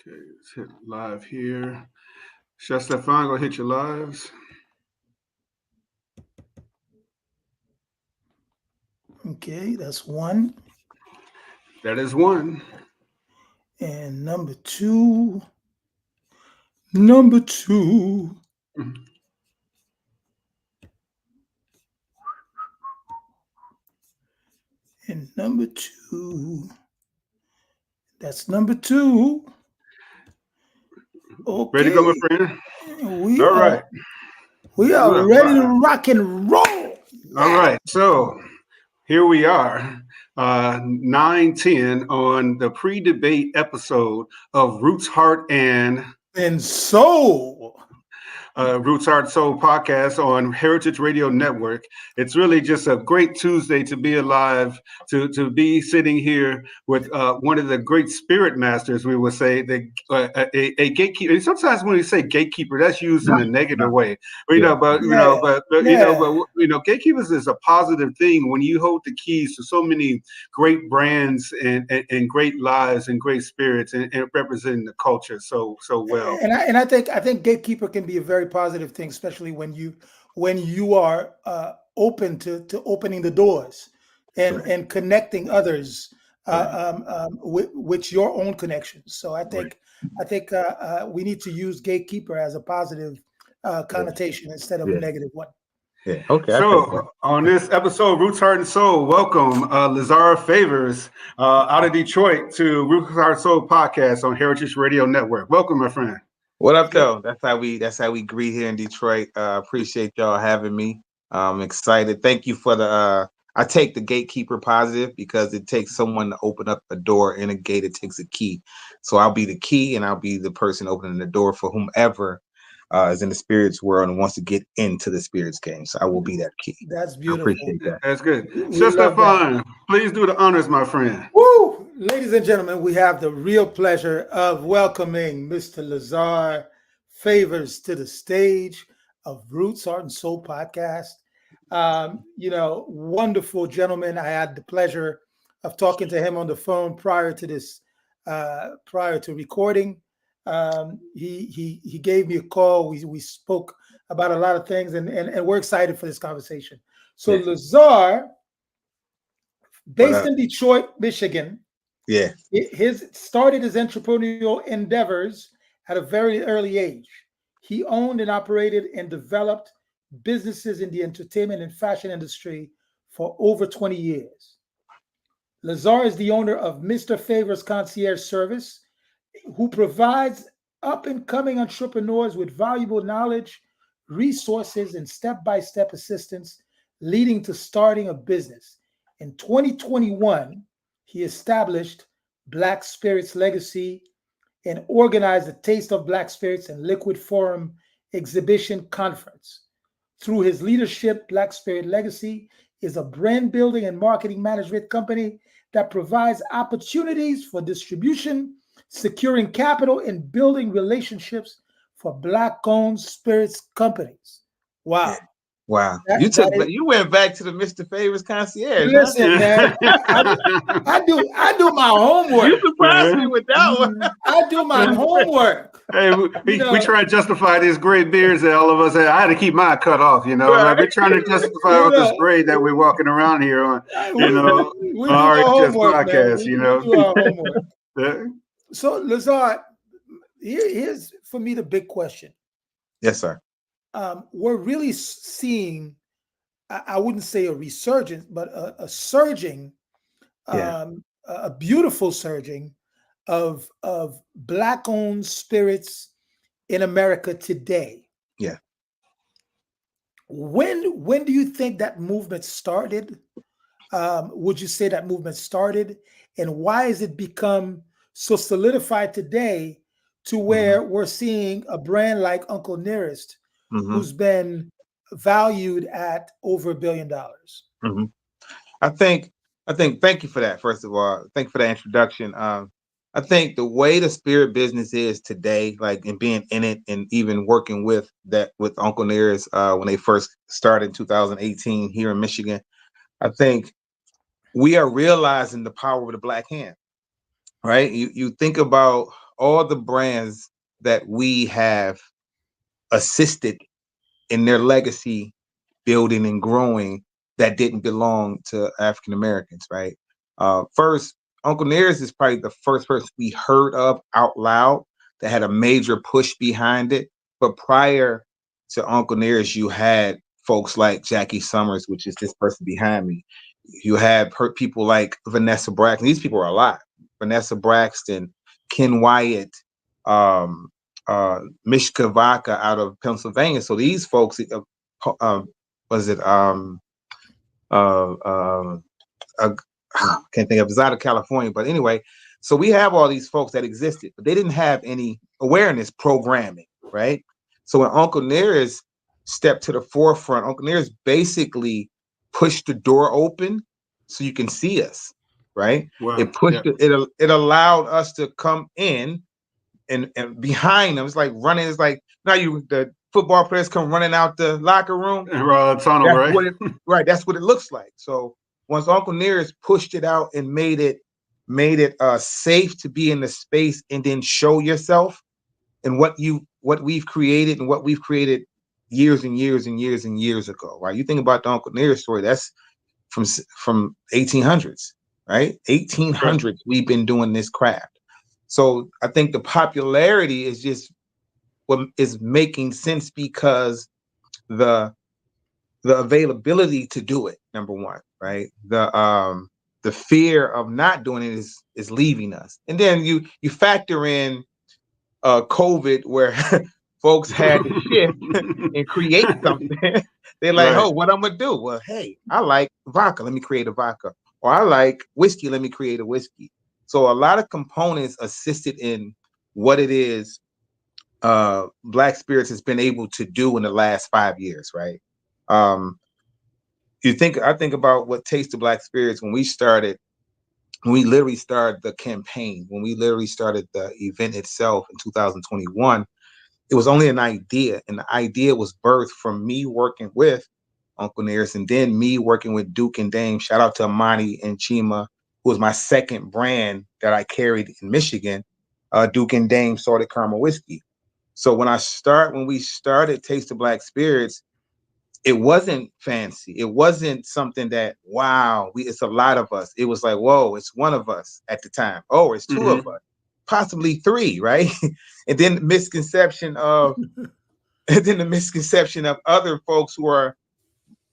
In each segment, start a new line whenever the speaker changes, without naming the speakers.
Okay, let's hit live here. Chef Stephan, go hit your lives.
Okay, that's one.
That is one.
And number two,
Mhm.
and number two. That's number two.
Ready to go, my
Okay,
friend?
we
All
are
right.
we are
All
ready to
right.
rock and roll.
All
Yeah.
right. So here we are, 9:10 on the pre-debate episode of Roots, Heart, and
And so,
Roots Heart Soul podcast on Heritage Radio Network. It's really just a great Tuesday to be alive, to be sitting here with one of the great spirit masters, we would say, a gatekeeper. And sometimes when we say gatekeeper, that's used in a negative way. But,
Yeah.
yeah, yeah.
gatekeepers is a positive thing when you hold the keys to so many great brands and great lives and great spirits and representing the culture so well.
And I think gatekeeper can be a very positive thing, especially when you are open to opening the doors and
Right.
and connecting others
Right.
with your own connections. So I
Right.
think I think we need to use gatekeeper as a positive
Yeah.
connotation instead of a
Yeah.
negative one.
Yeah. Okay. I take that.
So on this episode, Roots, Heart, and Soul, welcome Lazara Favors out of Detroit to Roots, Heart, Soul podcast on Heritage Radio Network. Welcome, my friend.
What up, though? That's how we greet here in Detroit. Appreciate y'all having me. I'm excited. Thank you for the. I take the gatekeeper positive because it takes someone to open up a door in a gate. It takes a key, so I'll be the key and I'll be the person opening the door for whomever is in the spirits world and wants to get into the spirits game. So I will be that key.
That's
I
beautiful.
appreciate that.
That's good.
We
Chef
love that.
Stefan, please do the honors, my friend.
Woo! Ladies and gentlemen, we have the real pleasure of welcoming Mr. Lazar Favors to the stage of Roots, Art, and Soul podcast. Wonderful gentleman. I had the pleasure of talking to him on the phone prior to recording. He gave me a call. We spoke about a lot of things, and we're excited for this conversation. So
Yeah.
Lazar,
What
based
up?
in Detroit, Michigan,
Yeah.
his started his entrepreneurial endeavors at a very early age. He owned and operated and developed businesses in the entertainment and fashion industry for over 20 years. Lazar is the owner of Mr. Favors Concierge Service, who provides up and coming entrepreneurs with valuable knowledge, resources, and step by step assistance leading to starting a business. In 2021, he established Black Spirits Legacy and organized the Taste of Black Spirits and Liquid Forum exhibition conference. Through his leadership, Black Spirit Legacy is a brand building and marketing management company that provides opportunities for distribution, securing capital, and building relationships for Black owned spirits companies.
Yeah.
Wow.
Wow.
That, that is,
You went back to the Mr. Favors concierge, huh?
listen, man, I do my
You
homework.
surprised me with that one.
I do my homework.
Hey,
You
we
know,
try to justify these great beards that all of us had. I had to keep mine cut off, Like
Right.
we're trying to justify
you
with this
know,
braid that we're walking around here on,
we, we
on
do our
RHS
homework, man.
podcast,
We do our homework.
Yeah.
So, Lazard, here's for me the big question.
Yes, sir.
We're really seeing, I wouldn't say a resurgence, but a surging,
Yeah.
a beautiful surging of Black owned spirits in America today.
Yeah.
When do you think that movement started? Would you say that movement started, and why has it become so solidified today to
hmm
where we're seeing a brand like Uncle Nearest,
hmm
who's been valued at over $1 billion?
hmm I think thank you for that, first of all. Thank you for that introduction. I think the way the spirit business is today, like and being in it and even working with Uncle Nearest when they first started in 2018 here in Michigan, I think we are realizing the power of the Black hand. Right? You think about all the brands that we have assisted in their legacy building and growing that didn't belong to African Americans, right? First, Uncle Nearest is probably the first person we heard of out loud that had a major push behind it. But prior to Uncle Nearest, you had folks like Jackie Summers, which is this person behind me. You had people like Vanessa Braxton. These people are alive. Vanessa Braxton, Ken Wyatt, Mishka Vaca out of Pennsylvania. So these folks, was it I can't think of, it's out of California, but anyway, so we have all these folks that existed, but they didn't have any awareness programming, right? So when Uncle Nearest stepped to the forefront, Uncle Nearest basically pushed the door open so you can see us, right?
Wow.
It pushed it allowed us to come in and behind them. It's like running. It's like now the football players come running out the locker room.
Tunnel,
That's
right?
what it, right. That's what it looks like. So once Uncle Nearest pushed it out and made it safe to be in the space and then show yourself and what we've created and what we've created years and years and years and years ago, right? You think about the Uncle Nearest story, that's from 1800s, right? 1800s, we've been doing this craft. So I think the popularity is just what is making sense because the availability to do it, number one, right? The fear of not doing it is leaving us. And then you factor in COVID where folks had to shift and create something. They're like, oh, what I'm gonna do? Well, hey, I like vodka, let me create a vodka. Or I like whiskey, let me create a whiskey. So a lot of components assisted in what it is Black Spirits has been able to do in the last 5 years, right? I think about what Taste of Black Spirits when we literally started the campaign, when we literally started the event itself in 2021, it was only an idea. And the idea was birthed from me working with Uncle Nearest and then me working with Duke and Dame. Shout out to Amani and Chima, who was my second brand that I carried in Michigan, Duke and Dame Salted Caramel Whiskey. So when we started Taste of Black Spirits, it wasn't fancy. It wasn't something that, wow, it's a lot of us. It was like, whoa, it's one of us at the time. Oh, it's two of us, possibly three, right? And then the misconception of other folks who are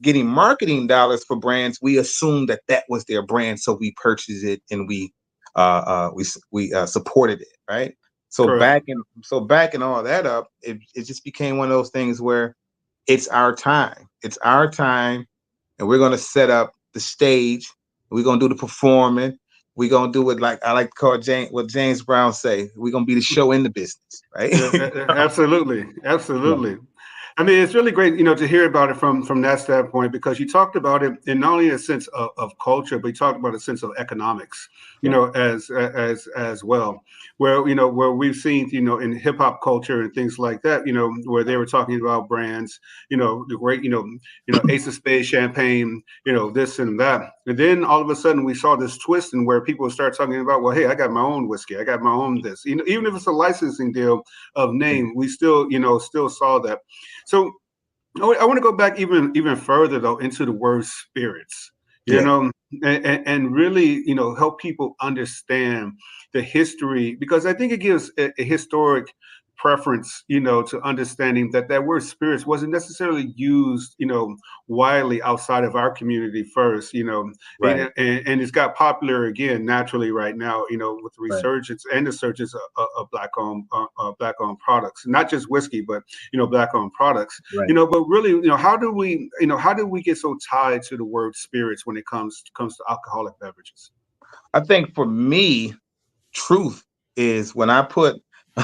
getting marketing dollars for brands, we assumed that was their brand, so we purchased it and we supported it, right? So backing all that up, it just became one of those things where it's our time. It's our time, and we're gonna set up the stage. We're gonna do the performing. We're gonna do it like I like to call what James Brown say. We're gonna be the show in the business, right?
Absolutely. I mean, it's really great, to hear about it from that standpoint, because you talked about it in not only a sense of culture, but you talked about a sense of economics, as well, where we've seen, in hip hop culture and things like that, where they were talking about brands, the great, Ace of Spades champagne, this and that. And then all of a sudden we saw this twist and where people start talking about, well, hey, I got my own whiskey. I got my own this, even if it's a licensing deal of name, we still saw that. So I want to go back even further though into the word spirits, and really, help people understand the history, because I think it gives a historic preference, to understanding that word spirits wasn't necessarily used, widely outside of our community first,
Right.
and it's got popular again naturally right now, with the resurgence and the surges of black-owned products, not just whiskey, but black-owned products, but really, how do we get so tied to the word spirits when it comes to alcoholic beverages?
I think for me, truth is when I put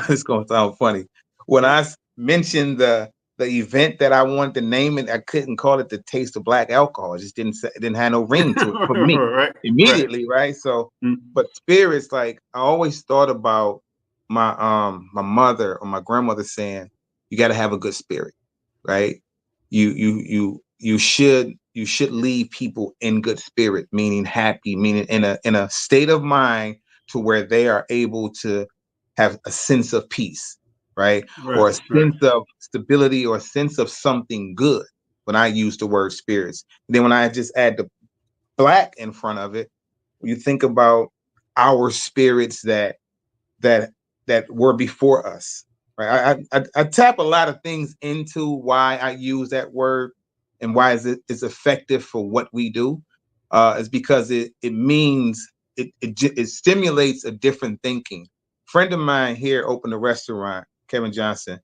it's gonna sound funny. When I mentioned the event that I wanted to name it, I couldn't call it the Taste of Black Alcohol. It just didn't have no ring to it for me immediately, right? So, but spirits, like I always thought about my mother or my grandmother saying, you got to have a good spirit, right? You should leave people in good spirit, meaning happy, meaning in a state of mind to where they are able to have a sense of peace, right? Or a
Right. Right.
sense of stability or a sense of something good when I use the word spirits. Then when I just add the black in front of it, you think about our spirits that that were before us, right? I tap a lot of things into why I use that word and why is effective for what we do. Is because it means it stimulates a different thinking. Friend of mine here opened a restaurant, Kevin Johnson,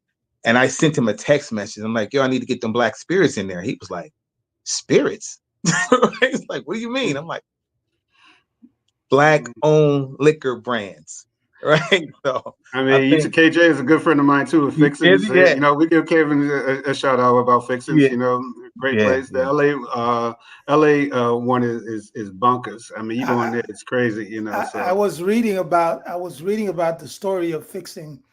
and I sent him a text message. I'm like, yo, I need to get them black spirits in there. He was like, spirits? He's like, what do you mean? I'm like, black owned liquor brands, right? So
I
I
mean,
think
KJ is a good friend of mine too with
is
Fixins.
yeah,
We give Kevin a shout out about Fixins.
yeah,
Great
yeah,
place. The
yeah.
LA one is bunkers. I mean, you go in
I,
there, it's crazy.
I
So
was reading about the story of fixing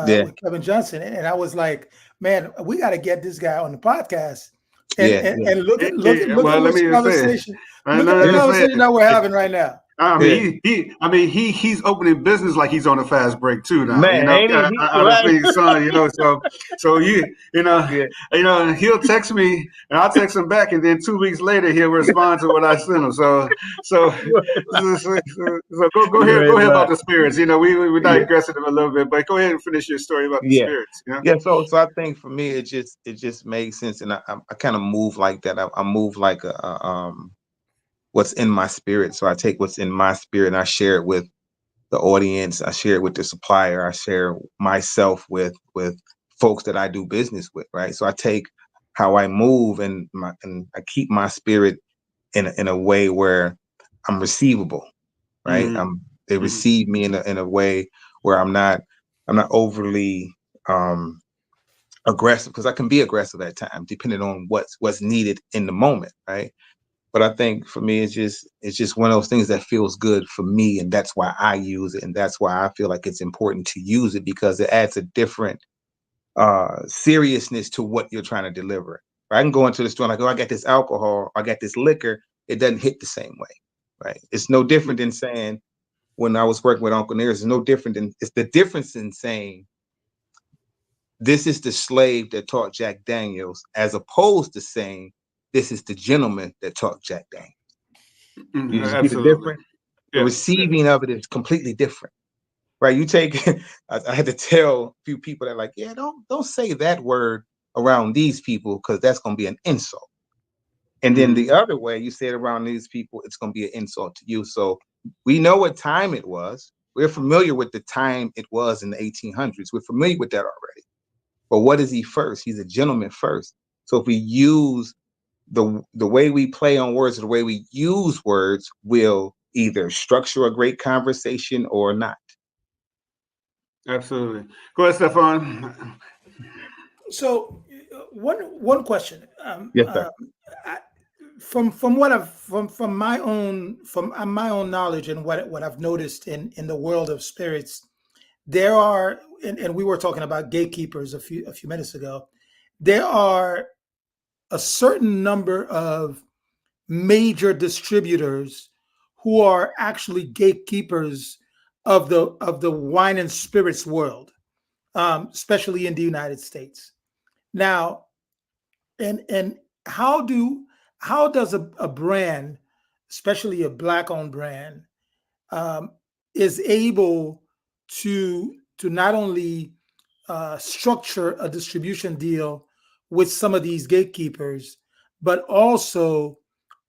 Yeah,
with Kevin Johnson, and I was like, man, we got to get this guy on the podcast and
yeah, yeah,
and look at
well, let
which
me just say,
conversation look at the
let me say
conversation that we're having right now.
I
yeah.
mean, he's opening business like he's on a fast break too now.
Man, ain't it? He
Out of
right?
Phoenix Sun. So
Yeah.
he'll text me and I'll text him back, and then 2 weeks later he'll respond to what I sent him. So
You
go
ain't
ahead about
lying.
the spirits. We
Yeah,
digressed a little bit, but go ahead and finish your story about the
yeah,
spirits.
yeah. So I think for me, it just makes sense, and I kind of move like that. I move like what's in my spirit. So I take what's in my spirit and I share it with the audience. I share it with the supplier. I share myself with folks that I do business with, right? So I take how I move and I keep my spirit in a way where I'm receivable, right?
Mm-hmm.
They
Mm-hmm.
receive me in a way where I'm not overly aggressive, because I can be aggressive at times depending on what's needed in the moment, right? But I think for me, it's just one of those things that feels good for me, and that's why I use it, and that's why I feel like it's important to use it, because it adds a different seriousness to what you're trying to deliver. I can go into the store and I go, I got this alcohol, I got this liquor. It doesn't hit the same way, right? It's no different than saying, when I was working with Uncle Nearest, it's the difference in saying, this is the slave that taught Jack Daniels, as opposed to saying, this is the gentleman that taught Jack Daniels. You see the
Absolutely.
difference? The
Yeah.
receiving of it is completely different, right? You take, I had to tell a few people that, like, yeah, don't say that word around these people, because that's going to be an insult. And then
Mm-hmm.
the other way, you say it around these people, it's going to be an insult to you. So we know what time it was. We're familiar with the time it was in the 1800s. We're familiar with that already. But what is he first? He's a gentleman first. So if we use the way we play on words, or the way we use words, will either structure a great conversation or not.
Absolutely. Go ahead, Stefan.
So one question,
Yes, sir.
I, from what I've from my own knowledge and what I've noticed in the world of spirits, there are, and we were talking about gatekeepers a few minutes ago. There are a certain number of major distributors who are actually gatekeepers of the wine and spirits world, especially in the United States. Now, and how does a brand, especially a black owned brand, um, is able to not only structure a distribution deal with some of these gatekeepers, but also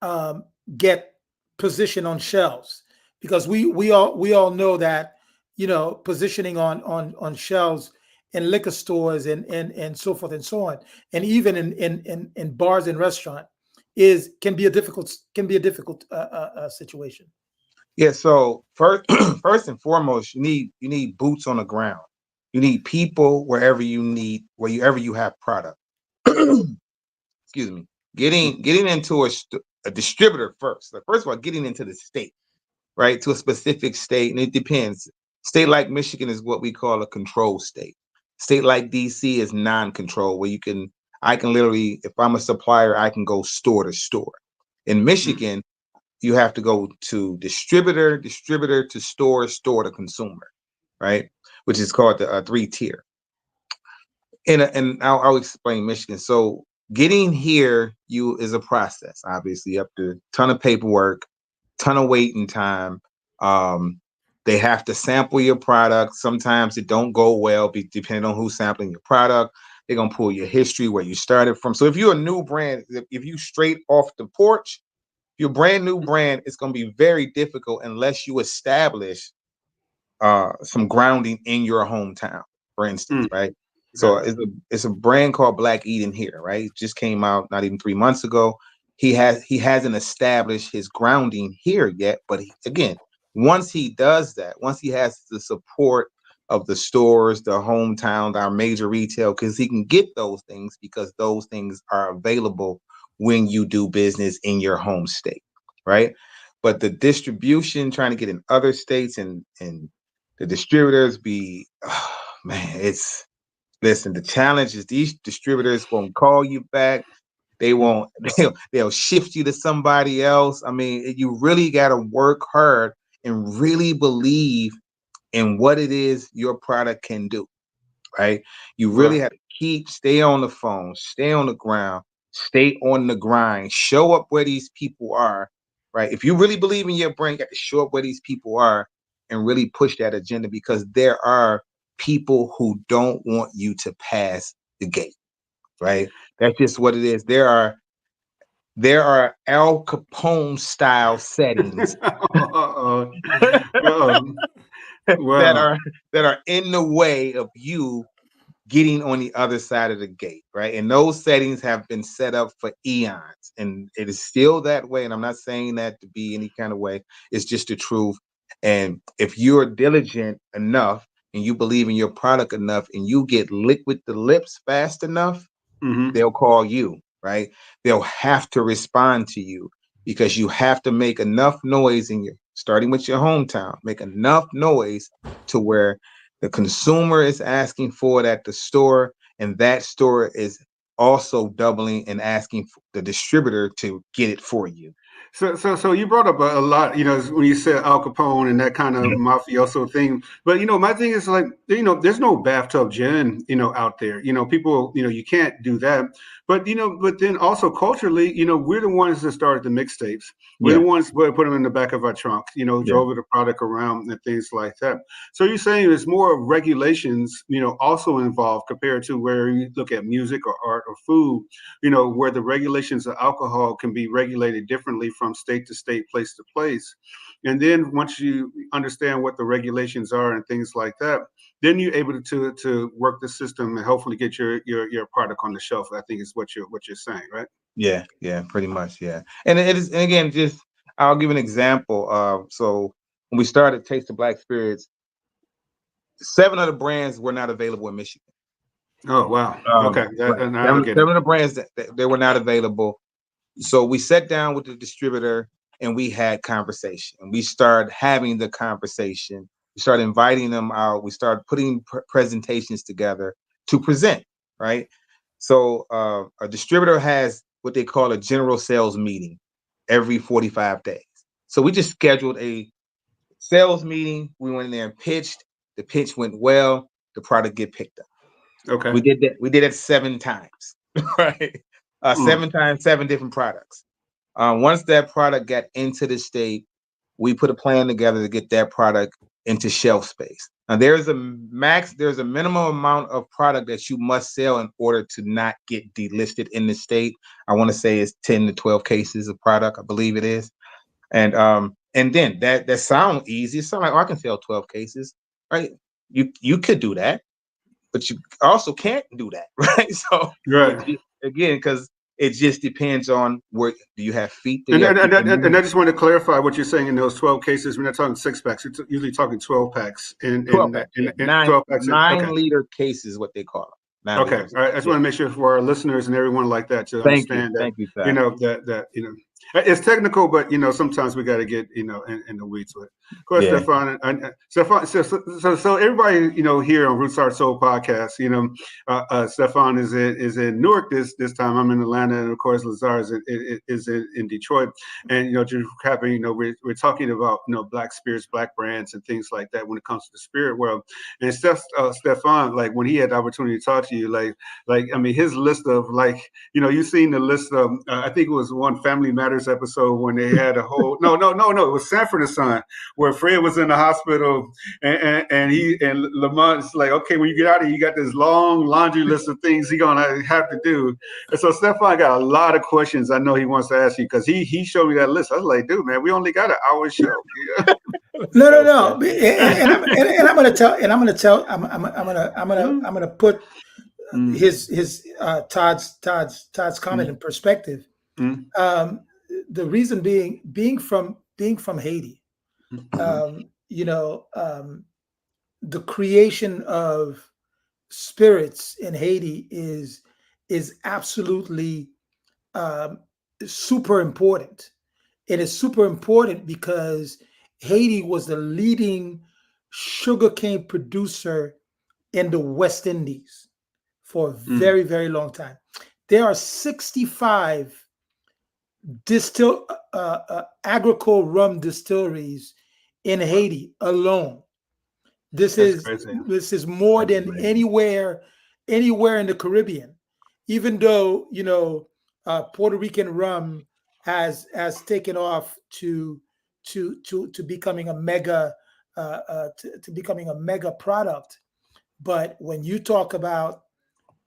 um, get position on shelves? Because we all know that, positioning on shelves in liquor stores and so forth and so on, and even in bars and restaurant, is can be a difficult situation.
Yeah. So first, first and foremost, you need boots on the ground. You need people wherever you have product. Excuse me. Getting into a distributor first. Like, first of all, getting into the state, right, to a specific state, and it depends. State like Michigan is what we call a control state. State like DC is non-control, where I can literally, if I'm a supplier, I can go store to store. In Michigan, you have to go to distributor to store to consumer. right? Which is called the 3-tier. And I'll explain Michigan. So getting here is a process, obviously, up to a ton of paperwork, ton of waiting time. They have to sample your product. Sometimes it don't go well, depending on who's sampling your product. They're gonna pull your history, where you started from. So if you're a new brand, if you straight off the porch, your brand new brand, it's gonna be very difficult unless you establish some grounding in your hometown, for instance, right? So it's a brand called Black Eden here, right? It just came out not even 3 months ago. He hasn't established his grounding here yet, but again, once he does that, once he has the support of the stores, the hometown, our major retail, because he can get those things because those things are available when you do business in your home state, right? But the distribution, trying to get in other states and the distributors listen, the challenge is these distributors won't call you back. They'll shift you to somebody else. I mean, you really got to work hard and really believe in what it is your product can do, right? You really have to stay on the phone, stay on the ground, stay on the grind, show up where these people are, right? If you really believe in your brand, you got to show up where these people are and really push that agenda, because there are people who don't want you to pass the gate, right? That's just what it is. There are Al Capone style settings
Wow.
that are in the way of you getting on the other side of the gate, right? And those settings have been set up for eons, and it is still that way. And I'm not saying that to be any kind of way. It's just the truth. And if you're diligent enough and you believe in your product enough and you get liquid the lips fast enough, they'll call you, right? They'll have to respond to you because you have to make enough noise starting with your hometown, make enough noise to where the consumer is asking for it at the store, and that store is also doubling and asking the distributor to get it for you.
So you brought up a lot, when you said Al Capone and that kind of mafioso thing. But my thing is like, there's no bathtub gin, out there. People, you can't do that. But but then also culturally, we're the ones that started the mixtapes. We're the ones that put them in the back of our trunk. Drove the product around and things like that. So you're saying there's more regulations, also involved compared to where you look at music or art or food. Where the regulations of alcohol can be regulated differently from state to state, place to place. And then once you understand what the regulations are and things like that, then you're able to work the system and hopefully get your product on the shelf. I think is what you're saying, right?
Yeah, pretty much, yeah. And it is, and again, just I'll give an example. So when we started Taste the Black Spirits, 7 of the brands were not available in Michigan.
Oh wow! Okay,
seven of the brands that they were not available. So we sat down with the distributor and we had conversation. And we started having the conversation. We started inviting them out. We started putting presentations together to present, right? So a distributor has what they call a general sales meeting every 45 days. So we just scheduled a sales meeting. We went in there and pitched. The pitch went well. The product get picked up.
Okay.
We did that. We did it 7 times, right? 7 times, 7 different products. Once that product got into the state, we put a plan together to get that product into shelf space. Now there's a minimum amount of product that you must sell in order to not get delisted in the state. I want to say it's 10 to 12 cases of product, I believe it is. And then that sounds easy. It sounds like, I can sell 12 cases, right? You could do that, but you also can't do that, right? So again, because it just depends on where do you have feet.
And I just want to clarify what you're saying in those 12 cases. We're not talking 6-packs. You're usually talking 12 packs.
12 packs. 12 packs. 9-liter cases, what they call them.
Okay. All right. I just want to make sure for our listeners and everyone like that to understand that.
Thank you,
that It's technical, but sometimes we got to get in the weeds with it. Of course,
Yeah.
Stephan. Stephan. So everybody here on Roots Heart Soul podcast. Stephan is in Newark this time. I'm in Atlanta, and of course, Lazar is in Detroit. And just happening. We're talking about Black spirits, Black brands, and things like that when it comes to the spirit world. And Stephan, like when he had the opportunity to talk to you, his list of you've seen the list of I think it was one Family Matters episode when they had a whole no it was Sanford and Son where Fred was in the hospital and Lamont's like, okay, when you get out of here, you got this long laundry list of things you're gonna have to do. And so Stephan got a lot of questions I know he wants to ask you because he showed me that list. I was like, dude, man, we only got an hour show.
No. And I'm gonna put his Todd's comment in perspective. The reason being from Haiti, the creation of spirits in Haiti is absolutely super important. It is super important because Haiti was the leading sugarcane producer in the West Indies for a very, very long time. There are 65 agricole rum distilleries in Haiti alone. This is more than anywhere in the Caribbean. Even though Puerto Rican rum has taken off to becoming a mega product, but when you talk about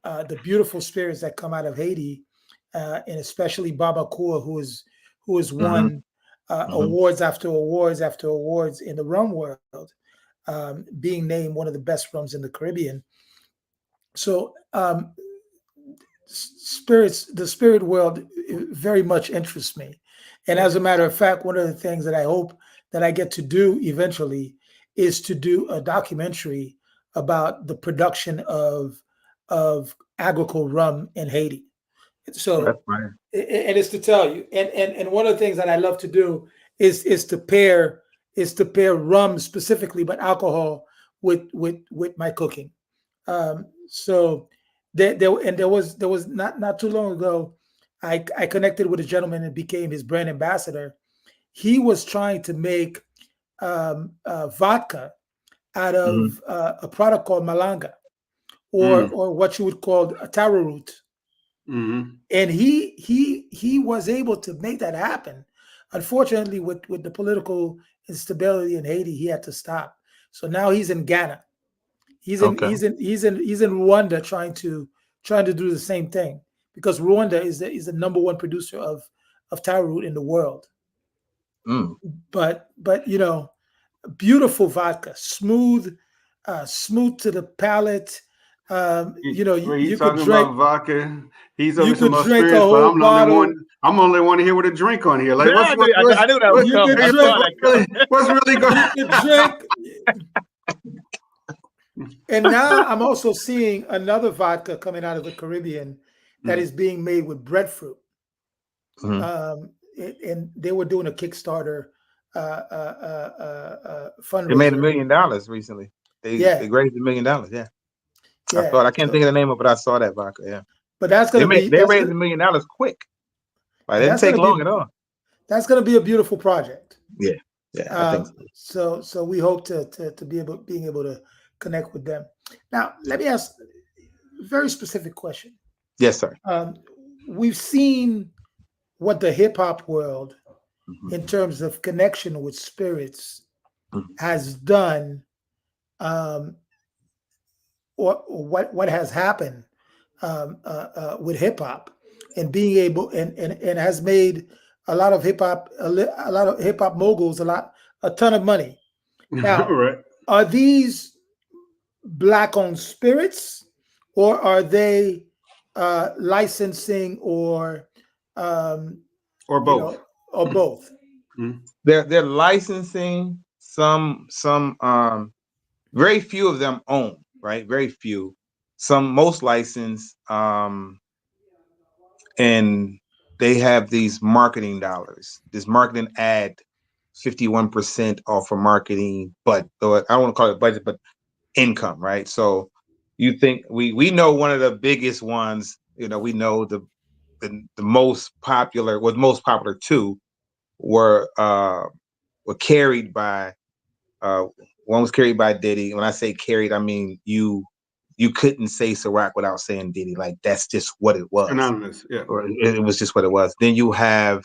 the beautiful spirits that come out of Haiti, and especially Barbacoa, who has won awards after awards after awards in the rum world, being named one of the best rums in the Caribbean. So the spirit world very much interests me. And as a matter of fact, one of the things that I hope that I get to do eventually is to do a documentary about the production of agricole rum in Haiti. So, and it's to tell you, and one of the things that I love to do is to pair rum specifically, but alcohol with my cooking. So there was not too long ago, I connected with a gentleman and became his brand ambassador. He was trying to make vodka out of a product called malanga, or what you would call a taro root. And he was able to make that happen. Unfortunately, with the political instability in Haiti, he had to stop. So now he's in Ghana. He's in Rwanda trying to do the same thing, because Rwanda is the number one producer of taro root in the world. But beautiful vodka, smooth to the palate. You could drink
about vodka. He's
you
over some
could drink a
spirits, but
whole bottle.
I'm the only one here with a drink on here. Like,
Yeah, I knew that was coming.
What's really going on?
You could drink. And now I'm also seeing another vodka coming out of the Caribbean that is being made with breadfruit. And they were doing a Kickstarter fundraiser.
They made $1 million recently. They raised $1 million. Yeah. I can't think of the name of it, but I saw that vodka. Yeah.
But that's gonna
they raised $1 million quick. Like, it didn't take long at all.
That's gonna be a beautiful project.
Yeah. I think so.
So we hope to being able to connect with them. Now, let me ask a very specific question.
Yes, sir.
We've seen what the hip hop world, in terms of connection with spirits, has done, or what has happened with hip hop, and being able and has made a lot of hip hop moguls a ton of money. Now, are these Black-owned spirits, or are they licensing or
both?
Or both?
They're licensing. Some very few of them own, right? Very few. Most license. And they have these marketing dollars, this marketing ad, 51% off for marketing, but I don't want to call it budget, but income, right? So you think we know one of the biggest ones, we know the most popular, was most popular two were carried by one was carried by Diddy. When I say carried, I mean you couldn't say Ciroc without saying Diddy. Like that's just what it was.
Anonymous, yeah.
Or it was just what it was. Then you have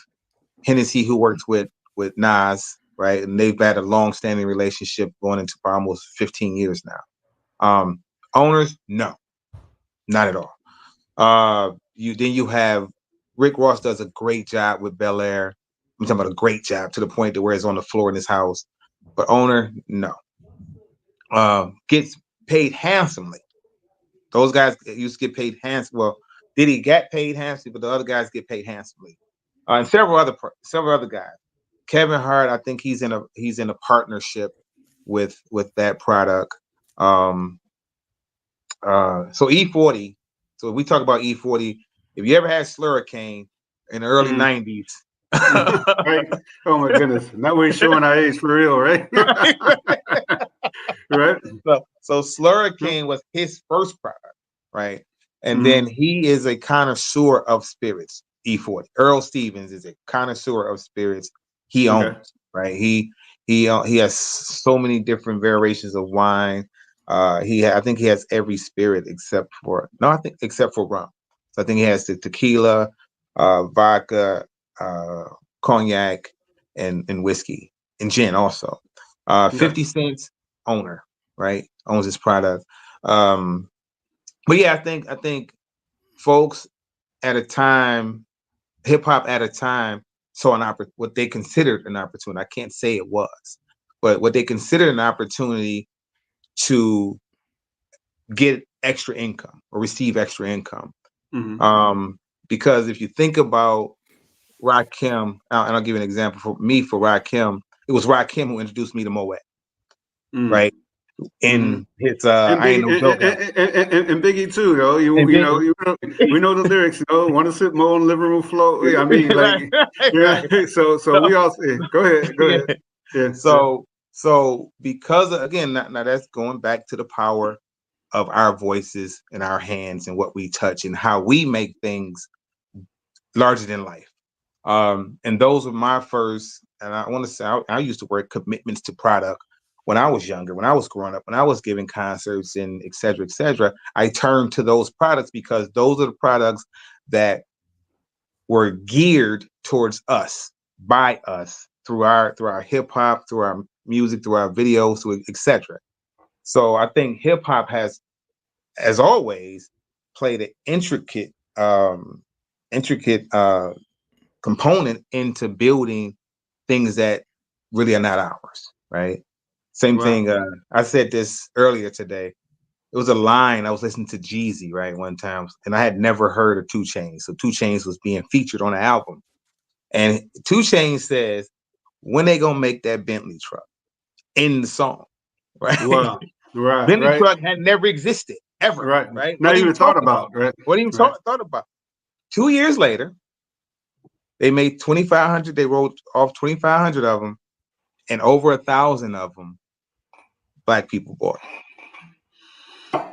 Hennessy, who works with Nas, right? And they've had a long-standing relationship going into almost 15 years now. Owners, no, not at all. You have Rick Ross does a great job with Bel Air. I'm talking about a great job to the point to where it's on the floor in his house. But owner, no. Gets paid handsomely. Those guys used to get paid handsomely. Well, Diddy got paid handsomely, but the other guys get paid handsomely. And several other guys. Kevin Hart, I think he's in a partnership with that product. So E40. So we talk about E40. If you ever had Slurricane in the early 90s.
Right. Oh my goodness. Now we're showing our age for real, right? Right.
So Slurricane was his first product, right? And then he is a connoisseur of spirits. E40. Earl Stevens is a connoisseur of spirits. He owns, right? He has so many different variations of wine. I think he has every spirit except for rum. So I think he has the tequila, vodka, cognac, and whiskey, and gin also. 50 Cent's owner, right? Owns this product. But yeah, I think folks at a time, hip hop at a time, saw what they considered an opportunity. I can't say it was, but what they considered an opportunity to get extra income or receive extra income. Because if you think about Rakim, and I'll give you an example for Rakim, it was Rakim who introduced me to Moet, right? In his I Ain't No Joke.
And Biggie too, though. We know the lyrics, want to sit more on the living room floor. I mean, like, right. So we all go ahead. Yeah.
So because again, now that's going back to the power of our voices and our hands and what we touch and how we make things larger than life. And those were my first, and I want to say I used to work commitments to product when I was younger, when I was growing up, when I was giving concerts and et cetera, I turned to those products because those are the products that were geared towards us, by us, through our hip hop, through our music, through our videos, through et cetera. So I think hip hop has, as always, played an intricate component into building things that really are not ours, right? Same thing. I said this earlier today. It was a line I was listening to Jeezy, right, one time, and I had never heard of 2 Chainz. So 2 Chainz was being featured on the album, and 2 Chainz says, "When they gonna make that Bentley truck?" in the song, right?
Wow. Right.
Bentley truck had never existed ever, right?
Not even thought about, right?
What even thought about? 2 years later, they made 2,500. They wrote off 2,500 of them, and over 1,000 of them, Black people bought.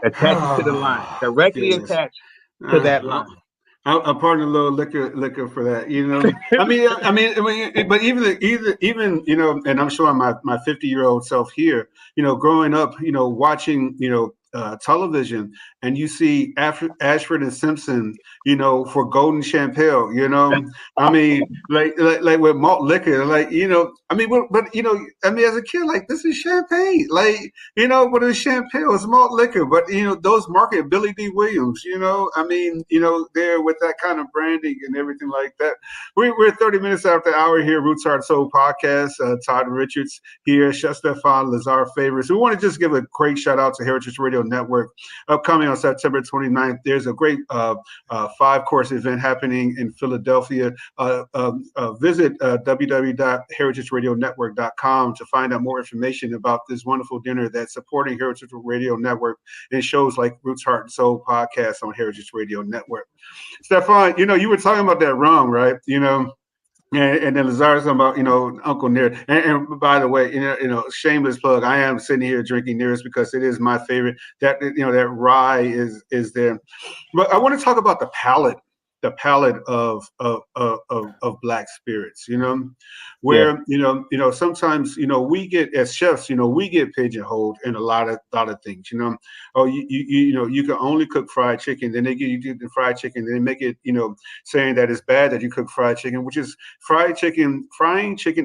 Attached to the line, directly attached to that line.
I'm part of a little liquor for that, but even and I'm showing my 50-year-old self here, growing up, watching, television, and you see Ashford and Simpson, for Golden Champagne, I mean, like with malt liquor, like, but as a kid, like, this is champagne, like, but it's champagne, it's malt liquor, but those market Billy D. Williams, there with that kind of branding and everything like that. We're 30 minutes after the hour here, Roots Heart Soul podcast. Todd Richards here, Chef Stephan, Lazar Favors. We want to just give a great shout out to Heritage Radio Network. Upcoming on September 29th, there's a great 5-course event happening in Philadelphia. Visit www.heritageradionetwork.com to find out more information about this wonderful dinner that's supporting Heritage Radio Network and shows like Roots, Heart, and Soul podcast on Heritage Radio Network. Stephan, you were talking about that rum, right? And then Lazar's talking about, Uncle Near. And by the way, shameless plug. I am sitting here drinking Nearest because it is my favorite. That that rye is there. But I want to talk about the palate of Black spirits. Where sometimes we get, as chefs, we get pigeonholed in a lot of things. Oh, you can only cook fried chicken. Then they give you the fried chicken. Then they make it saying that it's bad that you cook fried chicken, which is frying chicken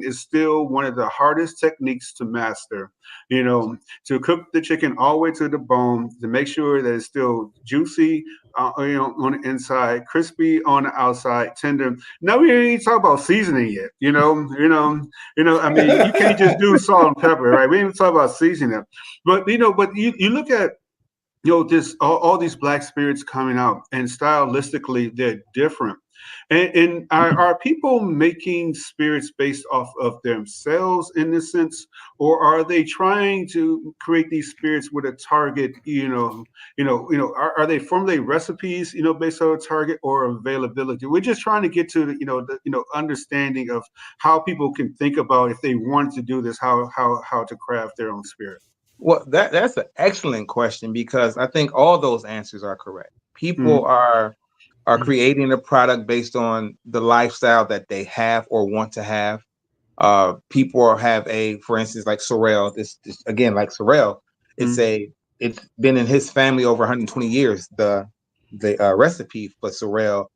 is still one of the hardest techniques to master. To cook the chicken all the way to the bone, to make sure that it's still juicy, on the inside, crispy on the outside, tender. Now we ain't even talk about seasoning yet. I mean, you can't just do salt and pepper, right? We ain't even talk about seasoning. But you look at this all these Black spirits coming out, and stylistically they're different. And are people making spirits based off of themselves in this sense, or are they trying to create these spirits with a target? Are they formulating recipes, based on a target or availability? We're just trying to get to the understanding of how people can think about, if they want to do this, how to craft their own spirit.
Well, that's an excellent question, because I think all those answers are correct. People are creating a product based on the lifestyle that they have or want to have. People have for instance, like Sorrel. This again, like Sorrel, it's been in his family over 120 years. The recipe for Sorrel,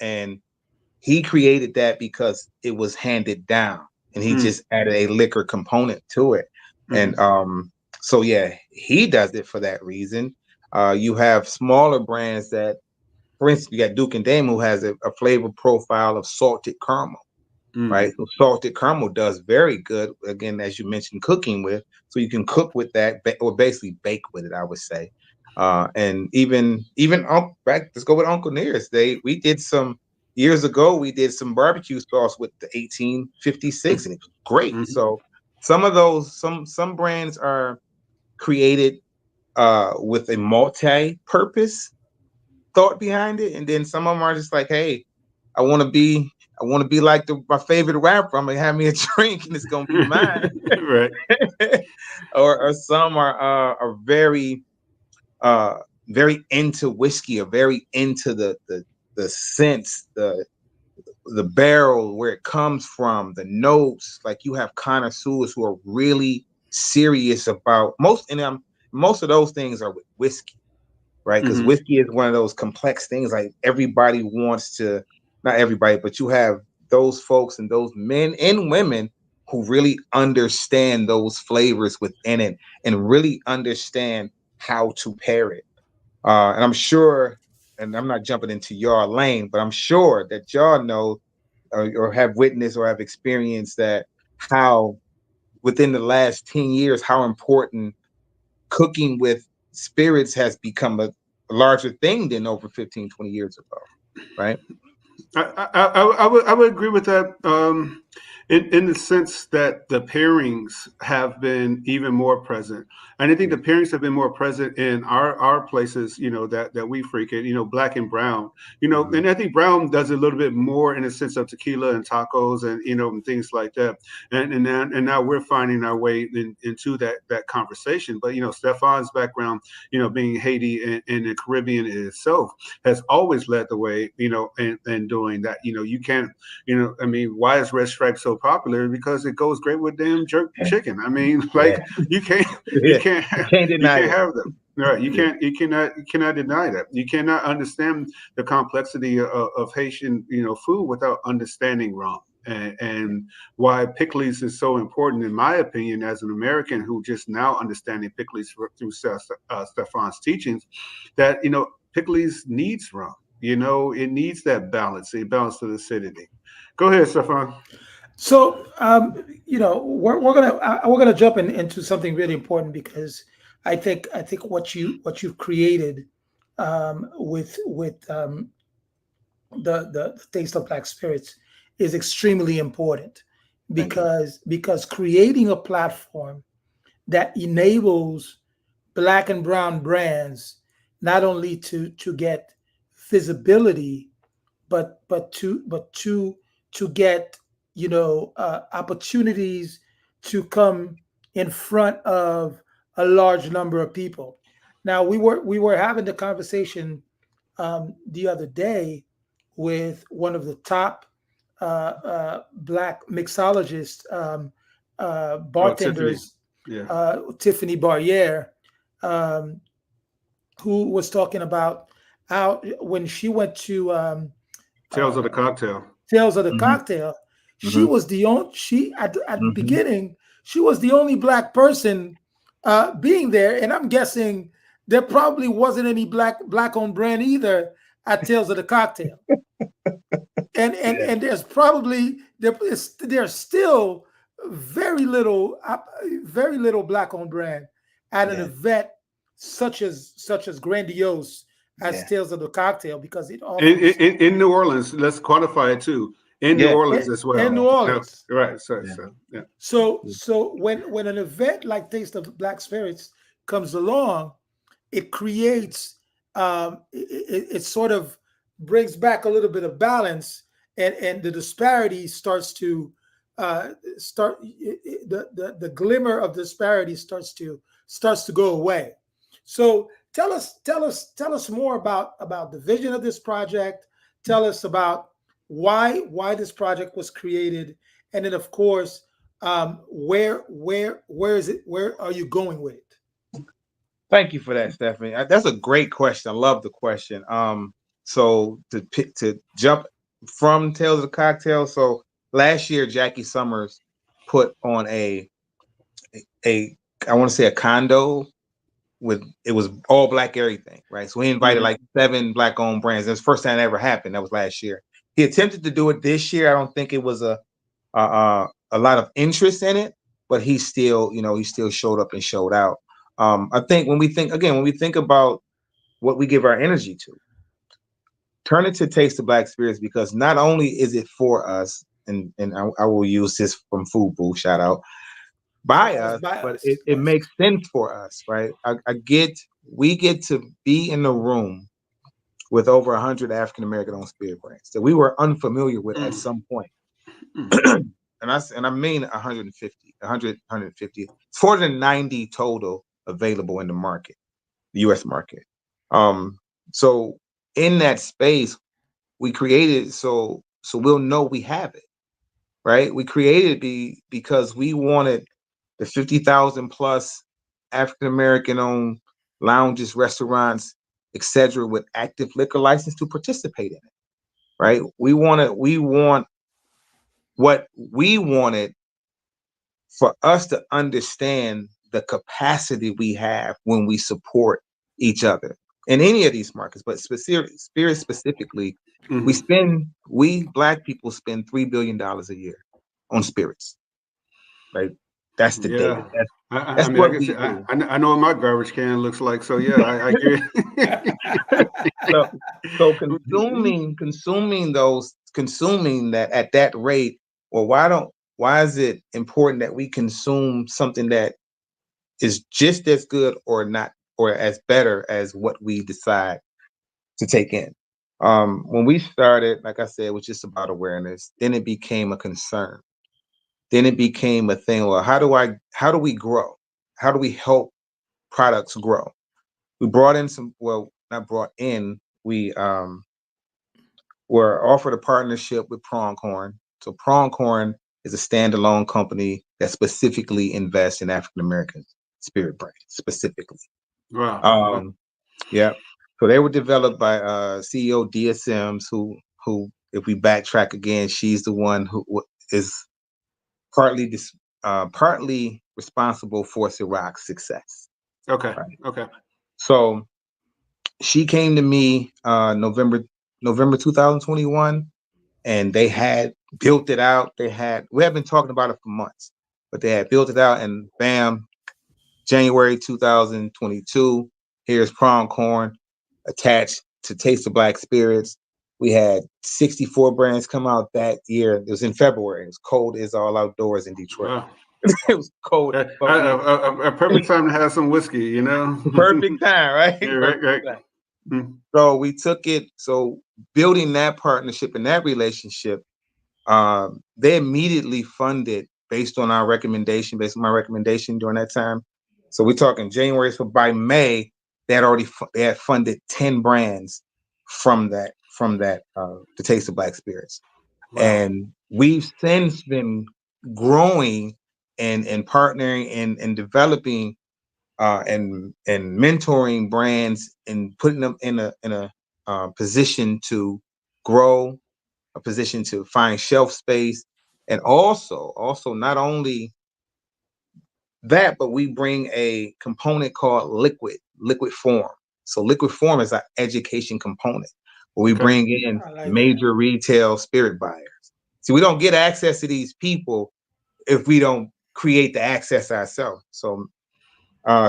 and he created that because it was handed down, and he just added a liquor component to it. And so yeah, he does it for that reason. You have smaller brands that, for instance, you got Duke and Dame, who has a flavor profile of salted caramel, right? So salted caramel does very good, again, as you mentioned, cooking with. So you can cook with that, or basically bake with it, I would say. And even let's go with Uncle Nearest. We did some years ago. We did some barbecue sauce with the 1856, and it was great. So some of those, some brands are created with a multi-purpose thought behind it, and then some of them are just like, hey, I want to be like my favorite rapper. I'm gonna have me a drink and it's gonna be mine.
Right.
or some are very into whiskey, or very into the scents, the barrel, where it comes from, the notes. Like, you have connoisseurs who are really serious about most of those things are with whiskey, right? Because whiskey is one of those complex things. Like, everybody wants to, not everybody, but you have those folks and those men and women who really understand those flavors within it and really understand how to pair it. And I'm sure, and I'm not jumping into your lane, but I'm sure that y'all know or have witnessed or have experienced that, how within the last 10 years, how important cooking with spirits has become a larger thing than over 15, 20 years ago, right?
I would agree with that, in the sense that the pairings have been even more present. And I think the pairings have been more present in our places, that we frequent, Black and brown, and I think brown does a little bit more in the sense of tequila and tacos and, and things like that. And now we're finding our way into that conversation. But, Stephan's background, being Haiti and the Caribbean in itself, has always led the way, and doing that. You can't, I mean, why is Red Stripe so popular? Because it goes great with damn jerk chicken. I mean, like, you can't have them. Right. You cannot deny that. You cannot understand the complexity of Haitian, food without understanding rum. And why pickles is so important, in my opinion, as an American who just now understanding pickles through Stephan's teachings, that, pickles needs rum. It needs that balance, a balance to the acidity. Go ahead, Stephan.
So, we're gonna jump into something really important, because I think what you've created with the Taste of Black Spirits is extremely important
Thank you.
because creating a platform that enables Black and brown brands not only to get visibility, but to get opportunities to come in front of a large number of people. Now we were having the conversation the other day with one of the top Black mixologists,
Oh, Tiffany.
bartenders,
Yeah.
Tiffany Barriere, um, who was talking about how when she went to
Tales of the
uh,
Cocktail.
Tales of the
Hmm.
Cocktail, she
Hmm.
was the only she at the
Hmm.
beginning she was the only Black person being there, and I'm guessing there probably wasn't any black owned brand either at Tales of the Cocktail,
Yeah.
and there's probably there's still very little Black owned brand at an
Yeah.
event such as grandiose as
Yeah.
Tales of the Cocktail, because it
In,
offers
in in New Orleans, let's quantify it too. In New
Yeah.
Orleans as
in
well.
New Orleans.
Right. So,
Yeah.
yeah.
So when an event like Taste of Black Spirits comes along, it creates it sort of brings back a little bit of balance, and the disparity starts to start the glimmer of disparity starts to go away. So tell us more about the vision of this project. Tell us about why this project was created, and then of course where is it, where are you going with it?
Thank you for that, Stephanie. That's a great question. I love the question. So to jump from Tales of the Cocktail. So last year, Jackie Summers put on a I want to say a condo with it was all Black everything, right? So he invited
Mhm.
like 7 Black owned brands. That's the first time that ever happened. That was last year. He attempted to do it this year. I don't think it was a lot of interest in it, but he still, he still showed up and showed out. I think when we think about what we give our energy to, turn it to Taste the Black Spirits, because not only is it for us, and I will use this from Fubu, shout out, by
For us,
us,
by
but
us,
it
yes.
makes sense for us, right? We get to be in the room with over 100 African American owned spirit brands that we were unfamiliar with at
Mm.
some point.
Mm.
And I mean 150, 100, 150. It's 490 total available in the market, the US market. So in that space, we created so we'll know we have it, right? We created because we wanted the 50,000 plus African American owned lounges, restaurants, etc., with active liquor license to participate in it, right? We want what we wanted for us to understand the capacity we have when we support each other in any of these markets, but spirit specifically,
Mhm.
we Black people spend $3 billion a year on spirits, right? That's the data.
Yeah. I
That's
mean, I
what
guess
we do.
I know what my garbage can looks like. So yeah, I agree.
So consuming that at that rate, well, why is it important that we consume something that is just as good or not or as better as what we decide to take in? When we started, like I said, it was just about awareness. Then it became a concern. Then it became a thing. Well, how do we grow? How do we help products grow? We brought in well, not brought in, we were offered a partnership with Pronghorn. So Pronghorn is a standalone company that specifically invests in African American spirit brands, specifically.
Wow. Wow.
Um, yeah. So they were developed by CEO Dia Sims, who, if we backtrack again, she's the one who is partly responsible for Cirac's success.
Okay.
Right.
Okay.
So she came to me November 2021, and they had built it out. We have been talking about it for months, but they had built it out, and bam, January 2022. Here's Pronghorn attached to Taste of Black Spirits. We had 64 brands come out that year. It was in February. It was cold as all outdoors in Detroit.
Wow.
It was cold.
A perfect time to have some whiskey, you know?
Perfect time, right?
Yeah, right, right.
So we took it. So building that partnership and that relationship, they immediately funded based on my recommendation during that time. So we're talking January. So by May, they had funded 10 brands from that the Taste of Black Spirits. Wow. And we've since been growing and partnering and developing and mentoring brands and putting them in a position to grow, a position to find shelf space, and also not only that, but we bring a component called liquid form. So liquid form is our education component where we bring in major retail spirit buyers. See, we don't get access to these people if we don't create the access ourselves. So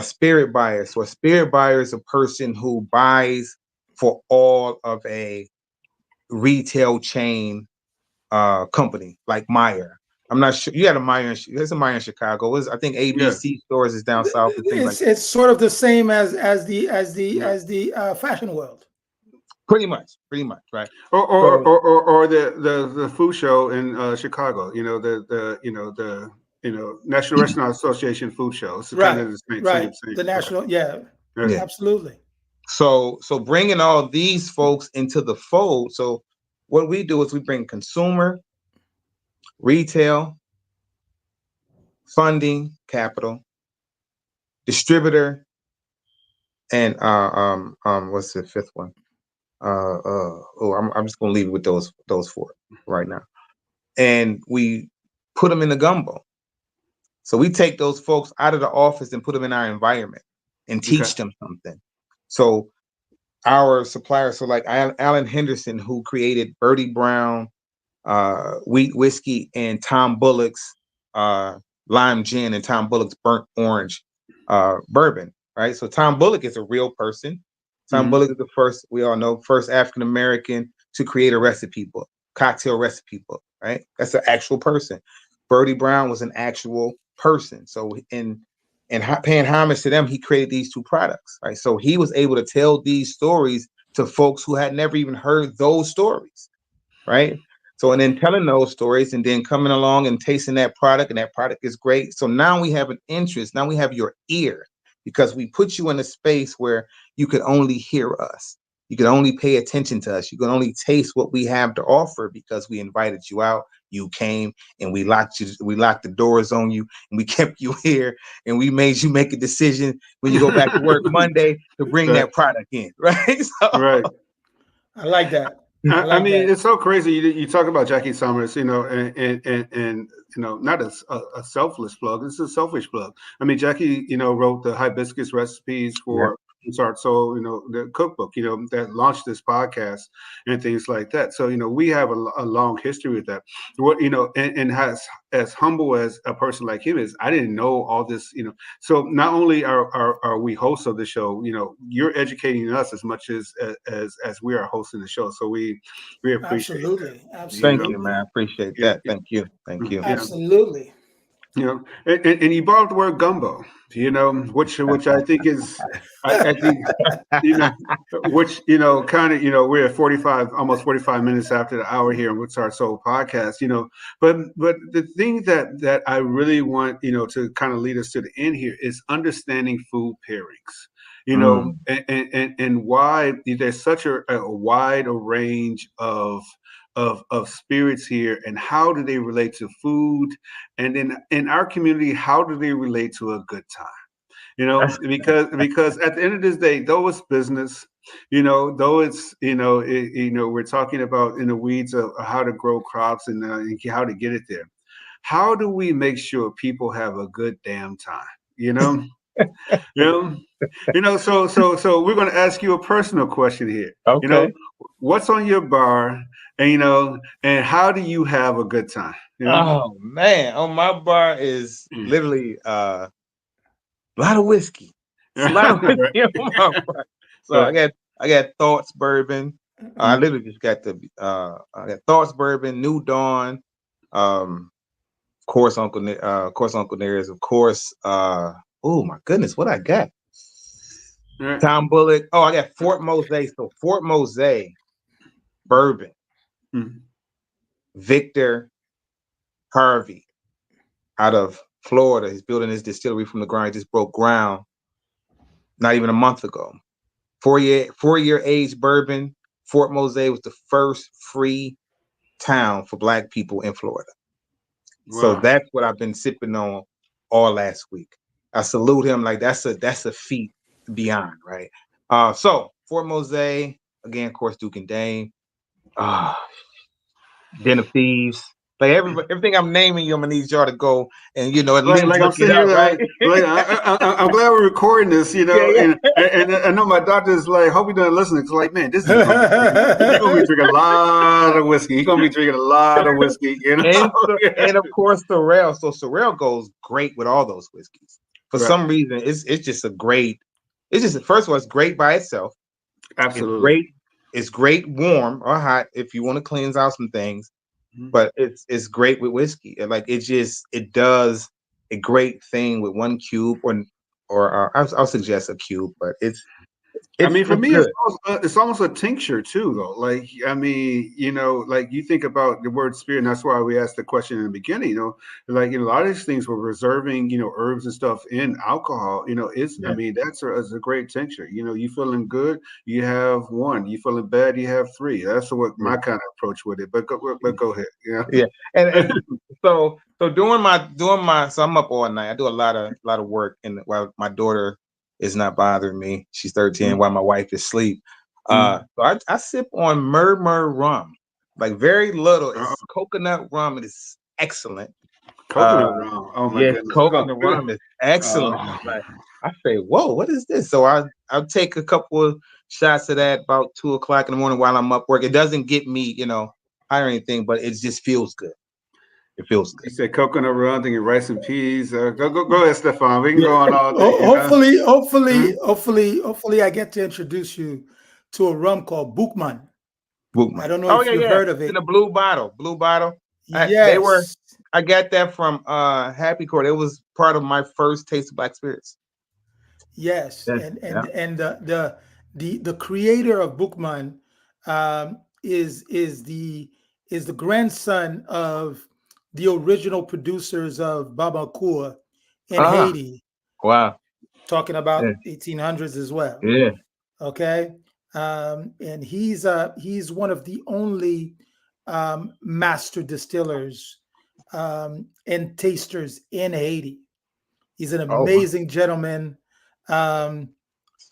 spirit buyers. So a spirit buyer is a person who buys for all of a retail chain company like Meyer. I'm not sure. You had a Meyer. There's a Meyer in Chicago. I think ABC stores is down south. And things like that.
It's sort of the same as the fashion world.
Pretty much, right?
Or the food show in Chicago. You know the National Restaurant Association food show. It's kind of the same.
The national, yeah, absolutely.
So bringing all these folks into the fold. So what we do is we bring consumer, retail, funding, capital, distributor, and what's the fifth one? I'm just gonna leave it with those four right now. And we put them in the gumbo. So we take those folks out of the office and put them in our environment and teach them something. So our suppliers, so like Alan Henderson, who created Bertie Brown wheat whiskey, and Tom Bullock's lime gin, and Tom Bullock's burnt orange bourbon, right? So Tom Bullock is a real person. Tom Bullock is the first African American to create a recipe book, cocktail recipe book, right? That's an actual person. Bertie Brown was an actual person. So in paying homage to them, he created these two products, right? So he was able to tell these stories to folks who had never even heard those stories, right? So, and then telling those stories and then coming along and tasting that product, and that product is great. So now we have an interest. Now we have your ear, because we put you in a space where you could only hear us. You could only pay attention to us. You can only taste what we have to offer because we invited you out. You came and we locked the doors on you, and we kept you here, and we made you make a decision when you go back to work Monday to bring that product in, right?
Right.
I like that.
I mean, it's so crazy. You talk about Jackie Summers, and not a selfless plug. It's a selfish plug. I mean, Jackie, wrote the hibiscus recipes for Art Soul, the cookbook, that launched this podcast and things like that. So, we have a long history with that. What, and as humble as a person like him is, I didn't know all this, So not only are we hosts of the show, you're educating us as much as we are hosting the show. So we appreciate
absolutely.
Thank you, man. I appreciate that. Thank you.
Absolutely.
And you brought up the word gumbo, which I think is, I think, which, kind of, we're at almost 45 minutes after the hour here on What's Our Soul podcast, but the thing that I really want, to kind of lead us to the end here is understanding food pairings, and why there's such a wide range of spirits here, and how do they relate to food, and then in our community, how do they relate to a good time? Because at the end of this day, though it's business, though it's we're talking about in the weeds of how to grow crops and how to get it there. How do we make sure people have a good damn time? So we're going to ask you a personal question here.
Okay.
What's on your bar, and and how do you have a good time?
Oh man, on my bar is literally A lot of whiskey. It's a lot of whiskey on my product. So I got Thoughts Bourbon. I literally just got I got Thoughts Bourbon, New Dawn, of course Uncle Nearest, of course. Oh my goodness, what I got? Tom Bullock. Oh, I got Fort Mose. So Fort Mose Bourbon. Victor Harvey out of Florida. He's building his distillery from the ground. He just broke ground not even a month ago. 4-year aged bourbon. Fort Mose was the first free town for Black people in Florida. Wow. So that's what I've been sipping on all last week. I salute him. Like that's a feat beyond, right? So Fort Mose, again, of course, Duke and Dane, Den of Thieves. Like everything I'm naming you, I'm gonna need y'all to go and at least
like
look
I'm sitting
it up,
here,
right?
I'm glad we're recording this, and I know my doctor's like, hope he doesn't listen. It's like, man, this is gonna be drinking a lot of whiskey. He's gonna be drinking a lot of whiskey,
And of course Sorrel. So Sorrel goes great with all those whiskeys. For some reason, it's just a great. It's just first of all, it's great by itself.
Absolutely,
it's great warm or hot if you want to cleanse out some things. But it's great with whiskey. Like it does a great thing with one cube or I'll suggest a cube, but it's
I mean, for me,
good.
it's almost a tincture too, though. Like, I mean, like you think about the word spirit, and that's why we asked the question in the beginning. Like a lot of these things we're reserving, herbs and stuff in alcohol. I mean, that's a great tincture. You feeling good, you have one. You feeling bad, you have three. That's what my kind of approach with it. But go ahead.
Yeah. And so doing my so I'm up all night. I do a lot of work, and while my daughter is not bothering me. She's 13 while my wife is asleep. So I sip on Murmur rum, like very little. It's coconut rum. It is excellent.
Coconut rum. Oh my goodness.
Coconut rum is excellent. Like, I say, whoa, what is this? So I'll take a couple of shots of that about 2:00 in the morning while I'm up work. It doesn't get me, high or anything, but it just feels good. It feels good.
You said coconut rum, thinking rice and peas. Go ahead, Stephan. We can go on all day.
Hopefully, I get to introduce you to a rum called Bookman. I don't know if you've heard of it.
In a blue bottle.
Yes.
I got that from Happy Court. It was part of my first taste of Black spirits.
Yes, and the creator of Bookman is the grandson of the original producers of Bamako in Haiti.
Wow.
Talking about 1800s as well.
Yeah.
Okay. And he's one of the only master distillers and tasters in Haiti. He's an amazing gentleman. And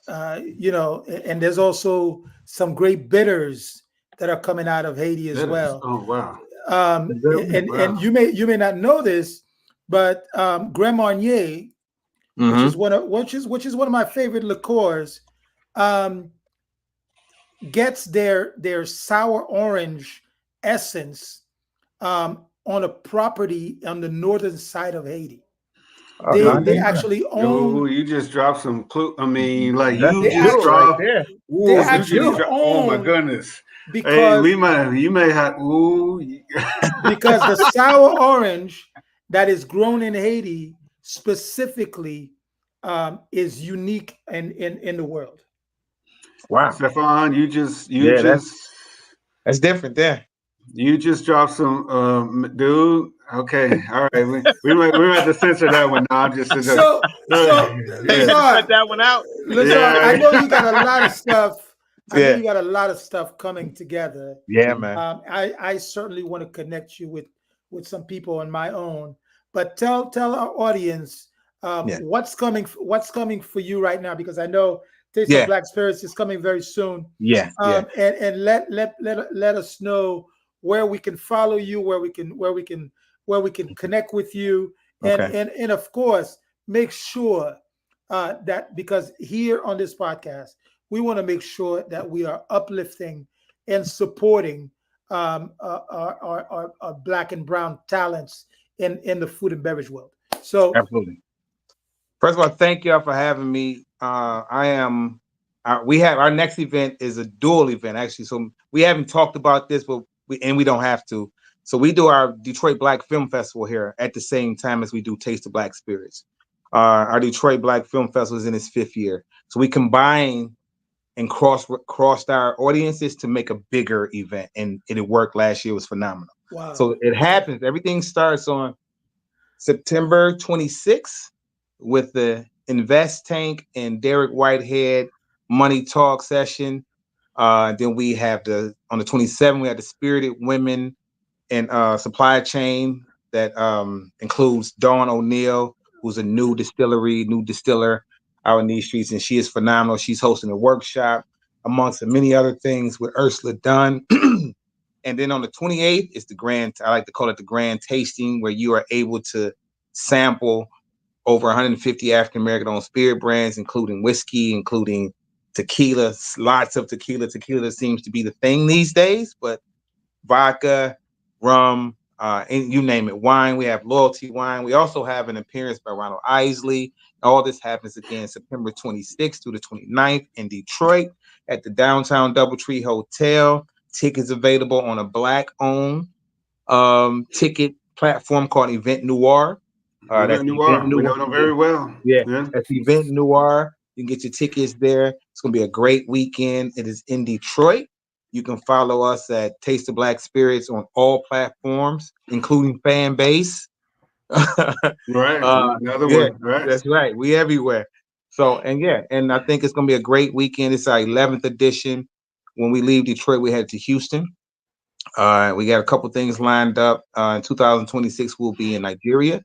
there's also some great bitters that are coming out of Haiti as well.
Oh wow.
And you may not know this, but Grand Marnier, which is one of my favorite liqueurs, gets their sour orange essence on a property on the northern side of Haiti. They actually own.
Ooh, you just dropped some clue. I mean, like
you just dropped.
Right there. Oh my goodness!
Because
you may have. Ooh.
Because the sour orange that is grown in Haiti specifically is unique in the world.
Wow,
Stephan,
that's different there.
You just dropped some, dude. Okay, all right. We might have to censor that one. No, I'm just
cut
that one out.
Listen, I know you got a lot of stuff. I know you got a lot of stuff coming together.
Yeah, man.
I certainly want to connect you with some people on my own. But tell our audience what's coming for you right now, because I know Taste of Black Spirits is coming very soon. And let us know where we can follow you, where we can connect with you, and of course make sure that, because here on this podcast we want to make sure that we are uplifting and supporting our Black and brown talents in the food and beverage world. So
absolutely. First of all, thank y'all for having me. We have our next event is a dual event actually. So we haven't talked about this, but we don't have to. So we do our Detroit Black Film Festival here at the same time as we do Taste of Black Spirits. Our Detroit Black Film Festival is in its 5th year. So we combine and crossed our audiences to make a bigger event, and it worked last year. It was phenomenal.
Wow.
So it happens. Everything starts on September 26th with the Invest Tank and Derek Whitehead Money Talk session. Then we have on the 27th, we have the Spirited Women and Supply Chain that includes Dawn O'Neill, who's a new distiller out in these streets, and she is phenomenal. She's hosting a workshop amongst many other things with Ursula Dunn. And then on the 28th is I like to call it the grand tasting, where you are able to sample over 150 African-American owned spirit brands, including whiskey, including tequila, lots of tequila. Tequila seems to be the thing these days, but vodka, rum, and you name it, wine. We have loyalty wine. We also have an appearance by Ronald Isley. All this happens again September 26th through the 29th in Detroit at the Downtown Doubletree Hotel. Tickets available on a Black-owned ticket platform called Event Noir.
Event Noir. We know them very well.
Yeah, that's Event Noir. You can get your tickets there. It's going to be a great weekend. It is in Detroit. You can follow us at Taste of Black Spirits on all platforms, including fan base.
Right. Another one. Right.
That's right. We everywhere. So, and I think it's going to be a great weekend. It's our 11th edition. When we leave Detroit, we head to Houston. We got a couple things lined up. In 2026, we'll be in Nigeria.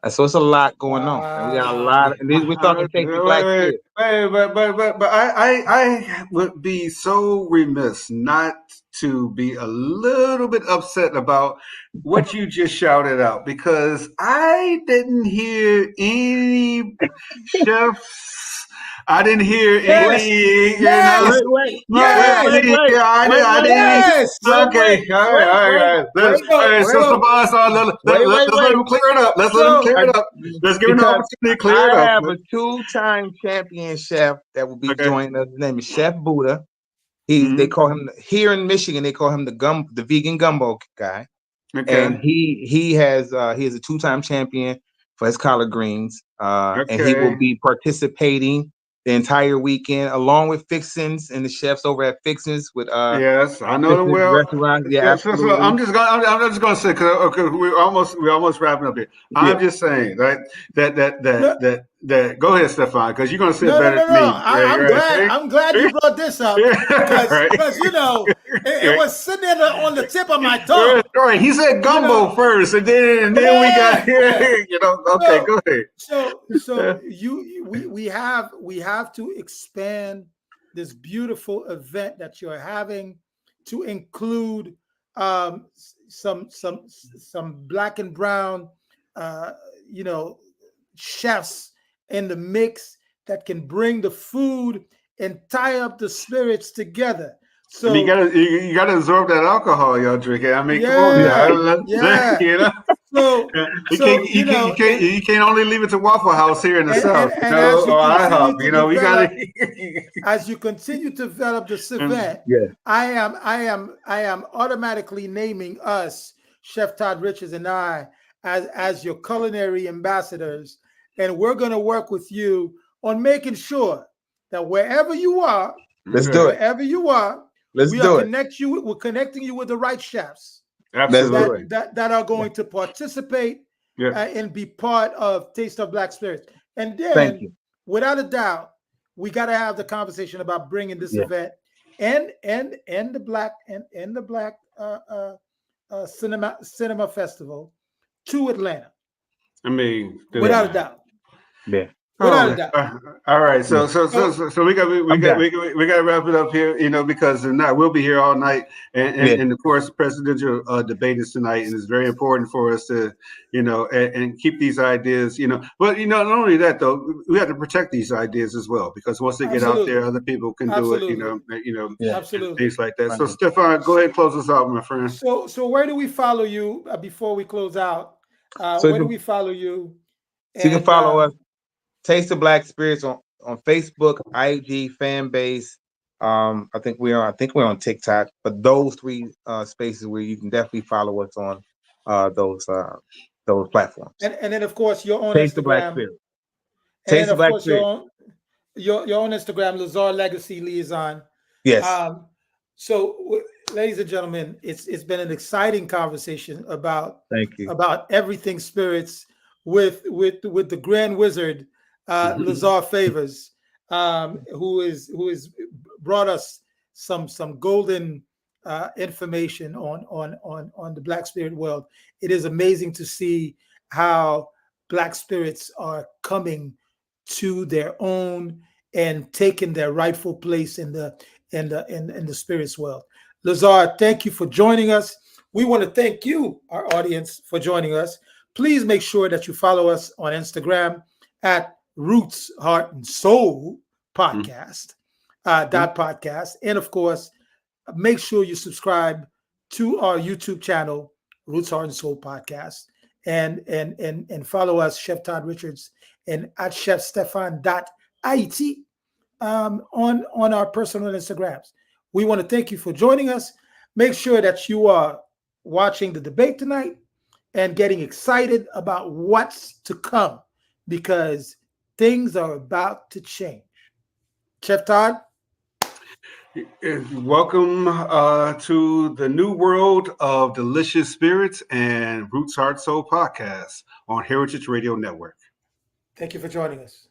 So it's a lot going on. And we got a lot. And we're talking Taste of Black Spirits.
But I would be so remiss not to be a little bit upset about what you just shouted out, because I didn't hear any chefs. I didn't hear any.
Yes.
Wait. Okay. All right. Let's let him clear it up. Let's let him clear it up. Let's give him an opportunity to clear it up.
I have a 2-time champion chef that will be joining us. His name is Chef Buddha. They call him here in Michigan. They call him the vegan gumbo guy. Okay. And he is a 2-time champion for his collard greens. And he will be participating the entire weekend, along with Fixins and the chefs over at Fixins with
yes, I know them well.
Yeah,
so I'm just gonna say, because we're almost wrapping up here. I'm just saying that go ahead, Stephan, because you're gonna say it better than me.
I'm glad you brought this up, because it was sitting there on the tip of my tongue.
Right, he said gumbo first, and then we got okay, go ahead.
So we have to expand this beautiful event that you're having to include some Black and brown chefs in the mix that can bring the food and tie up the spirits together. So
you gotta absorb that alcohol y'all drinking. I mean, come on, So you can't only leave it to Waffle House here in the South, or IHOP. We gotta.
As you continue to develop this event, I am automatically naming us, Chef Todd Richards and I, as your culinary ambassadors, and we're going to work with you on making sure that wherever you are, we're connecting you with the right chefs.
Absolutely.
That are going to participate and be part of Taste of Black Spirits. And then, without a doubt, we got to have the conversation about bringing this event and the Black Cinema Festival to Atlanta.
I mean,
without a doubt.
Yeah. All right, so we got to wrap it up here, because if not, we'll be here all night, and of course, the presidential debate is tonight, and it's very important for us to, and keep these ideas, But not only that though, we have to protect these ideas as well, because once they get out there, other people can do it,
absolutely,
things like that. So, Stephan, go ahead and close us out, my friend.
So where do we follow you before we close out? Where do we follow you?
So you can follow us. Taste of Black Spirits on Facebook, IG, fan base. I think we're on TikTok, but those three spaces where you can definitely follow us on those platforms.
And then of course your own
Taste the Black
Instagram,
Spirit.
and then
Taste the
of
Black
course
Spirit.
your own Instagram, Lazar Legacy Liaison.
Yes.
So, ladies and gentlemen, it's been an exciting conversation
Thank you.
about everything spirits with the Grand Wizard Lazar Favors, who is brought us some golden information on the Black spirit world. It is amazing to see how Black spirits are coming to their own and taking their rightful place in the spirits world. Lazar, thank you for joining us. We want to thank you, our audience, for joining us. Please make sure that you follow us on Instagram at Roots, Heart, and Soul Podcast, podcast. And of course, make sure you subscribe to our YouTube channel, Roots, Heart, and Soul Podcast. And follow us, Chef Todd Richards, and at Chef Stephan.it on our personal Instagrams. We want to thank you for joining us. Make sure that you are watching the debate tonight and getting excited about what's to come, because things are about to change. Chef Todd?
Welcome to the new world of delicious spirits and Roots Heart Soul podcast on Heritage Radio Network.
Thank you for joining us.